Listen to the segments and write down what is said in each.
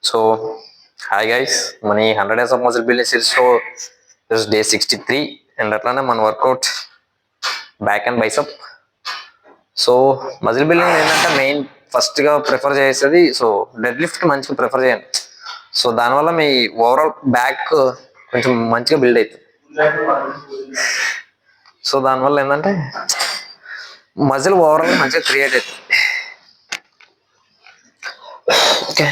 So, hi guys, మన 100 days of muscle building series లో this is day 63 and అట్లానే మన workout back and bicep. So muscle building ఏంటంటే main ఫస్ట్గా prefer చేసేది సో డెడ్ లిఫ్ట్ మంచిగా ప్రిఫర్ చేయండి. సో దానివల్ల మీ ఓవరాల్ బ్యాక్ కొంచెం మంచిగా బిల్డ్ అవుతుంది. సో దానివల్ల ఏంటంటే మజిల్ ఓవరాల్ మంచిగా క్రియేట్ అవుతుంది. ఓకే,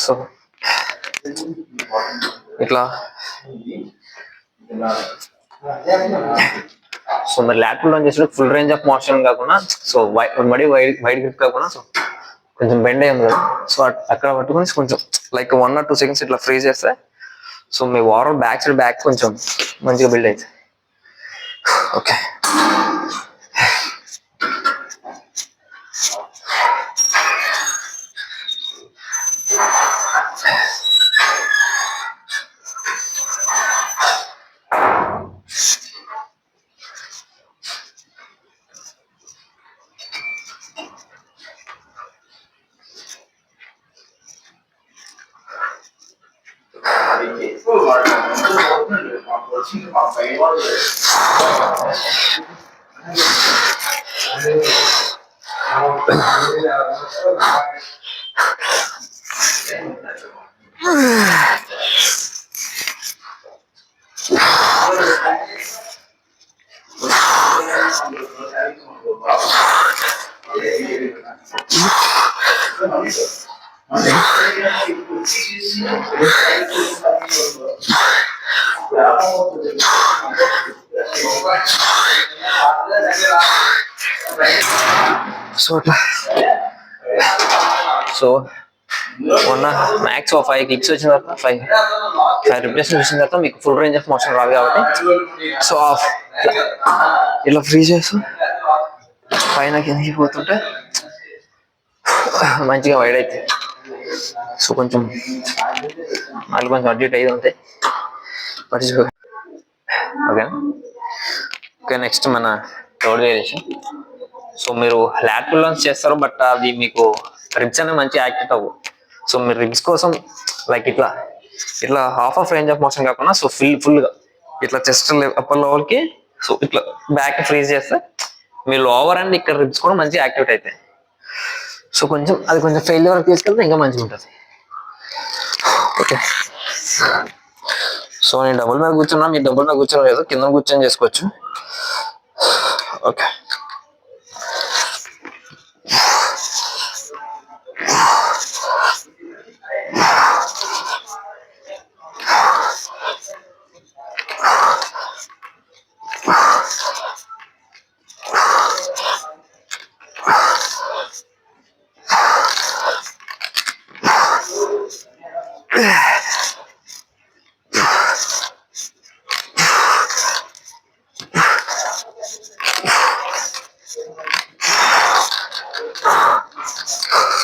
సో ఇట్లా సో మరి ల్యాప్లో చేసిన ఫుల్ రేంజ్ ఆఫ్ మోషన్ కాకుండా సో మడి వైడ్ గ్రిప్ కాకుండా సో కొంచెం బెండ్ అయ్యాం కదా, సో అక్కడ పట్టుకొని కొంచెం లైక్ 1 or 2 seconds ఇట్లా ఫ్రీజ్ చేస్తే సో మీ ఓవరాల్ బ్యాక్ సైడ్ బ్యాక్ కొంచెం మంచిగా బిల్డ్ అవుతుంది. ఓకే, సో అట్లా సో మొన్న మ్యాక్స్ 5 క్లిక్స్ వచ్చిన తర్వాత 5 రిప్లేస్మెంట్ వచ్చిన తర్వాత మీకు ఫుల్ రేంజ్ ఆఫ్ మోషన్ రాదు కాబట్టి సో ఇలా ఫ్రీ చేస్తూ పైన కిందకి పోతుంటే మంచిగా వైడ్ అవుతుంది. సో కొంచెం మళ్ళీ కొంచెం అడ్జెక్ట్ అయ్యి ఉంటాయి మర్చిపో. ఓకే ఓకే, నెక్స్ట్ మన థర్డ్ వేరియేషన్. సో మీరు లాటరల్ లంజ్ చేస్తారు బట్ అది మీకు రిబ్స్ అనేవి మంచిగా యాక్టివ్ అవ్వు. సో మీరు రిబ్స్ కోసం లైక్ ఇట్లా ఇట్లా half of range of motion కాకుండా సో ఫుల్గా ఇట్లా చెస్ట్ అప్పర్ లెవెల్కి సో ఇట్లా బ్యాక్ ఫ్రీజ్ చేస్తే మీ లోవర్ అండ్ ఇక్కడ రిబ్స్ కూడా మంచిగా యాక్టివేట్ అవుతాయి. సో కొంచెం అది కొంచెం ఫెయిల్యూర్ వరకు తీసుకెళ్తే ఇంకా మంచిగా ఉంటుంది. ఓకే, సో నేను డబుల్ మీద కూర్చున్నా, మీరు డబుల్ మీద కూర్చొని లేదు, కింద కూర్చొని చేసుకోవచ్చు. ఓకే,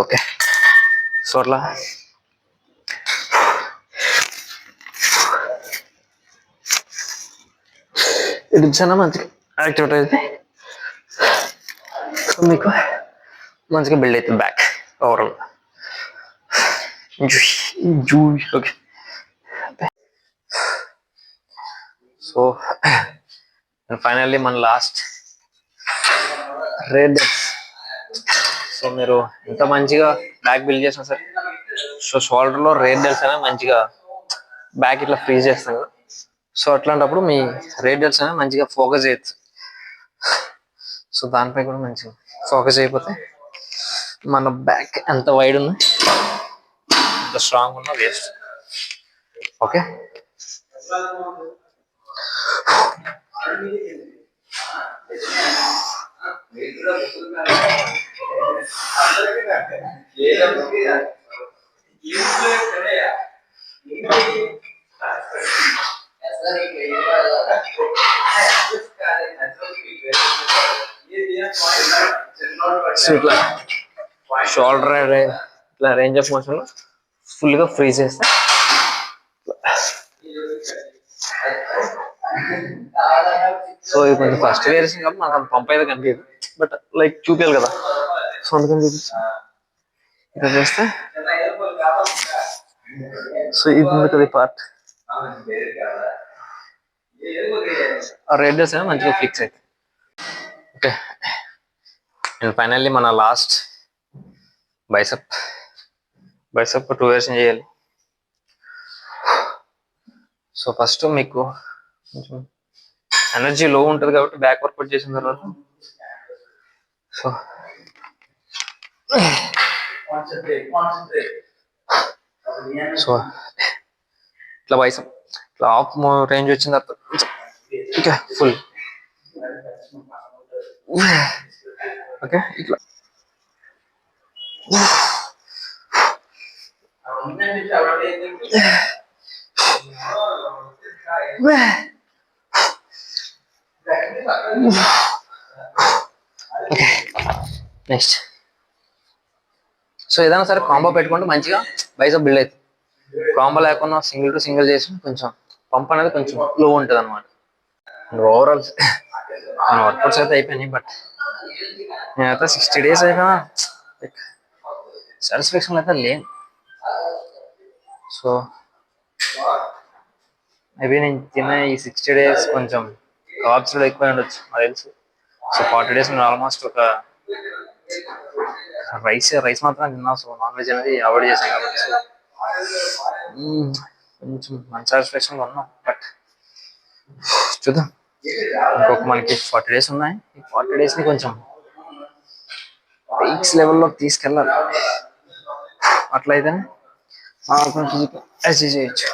ఓకే, సో అట్లా రిబ్స్ అన్న మంచిగా యాక్టివేట్ అయితే సో మీకు మంచిగా బిల్డ్ అవుతుంది back overall. Okay, so finally మన లాస్ట్ రేట్. సో మీరు ఎంత మంచిగా బ్యాక్ బిల్డ్ చేసినా సరే సో షోల్డర్ లో రేట్ డెల్స్ అయినా మంచిగా బ్యాక్ ఇట్లా ఫ్రీజ్ చేస్తాం కదా, సో అట్లాంటప్పుడు మీ రేడియల్స్ అనేవి మంచిగా ఫోకస్ చేయొచ్చు. సో దానిపై కూడా మంచిగా ఫోకస్ అయిపోతే మన బ్యాక్ ఎంత వైడ్ ఉన్నా ఎంత స్ట్రాంగ్ ఉన్నా వేస్ట్. ఓకే, సో ఇట్లా షోల్డర్ ఇట్లా రేంజ్ ఆఫ్ మోషన్ లో ఫుల్ గా ఫ్రీ చేస్తే సో ఇది కొంచెం ఫస్ట్ వేరియేషన్ కాబట్టి మనకు అంత పంప్ అయితే కనిపించదు, బట్ లైక్ చూపించాలి కదా, సో అందుకని చూపిస్తాను. ఇలా చేస్తే సో ఇది ఉంది కదా పార్ట్, ఆ రేడియస్ అనేది మంచిగా ఫిక్స్ అవుతుంది. ఓకే, అండ్ ఫైనల్లీ మన లాస్ట్ బైసెప్ 2 వేరియేషన్ చేయాలి. సో ఫస్ట్ మీకు కొంచెం ఎనర్జీ లో ఉంటుంది కాబట్టి బ్యాక్ వర్కౌట్ చేసిన తర్వాత సో సో ఇట్లా బైసెప్ ఇట్లా హాఫ్ రేంజ్ వచ్చిన తర్వాత ఓకే ఫుల్ ఓకే ఇట్లా నెక్స్ట్. సో ఏదైనా సరే కాంబో పెట్టుకుంటే మంచిగా బైసెప్ బిల్డ్ అవుతుంది. కాంబో లేకుండా సింగిల్ టు సింగిల్ చేసి కొంచెం పంప్ అనేది కొంచెం లో ఉంటుంది అనమాట. ఓవరాల్ మన వర్కౌట్స్ అయితే అయిపోయినాయి, బట్ నేనైతే 60 days అయినా సాటిస్ఫాక్షన్ అయితే లేను. సో మేబీ నేను తిన్న ఈ 60 days కొంచెం కార్బ్స్ కూడా ఎక్కువ ఉండొచ్చు నాకు తెలుసు. సో 40 days నేను ఆల్మోస్ట్ ఒక రైస్ మాత్రం తిన్నా. సో నాన్ వెజ్ అనేది అవాయిడ్ చేశాను కాబట్టి సో కొంచెం మంచి సాటిస్ఫాక్షన్గా ఉన్నాం. బట్ చూద్దాం, ఇంకొక మనకి 40 days ఉన్నాయి. ఈ 40 days ని కొంచెం పీక్స్ లెవెల్లోకి తీసుకెళ్ళాలి. అట్లయితేనే కొంచెం అచీవ్ చేయొచ్చు.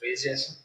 వేస్ట్ చేస్తాం.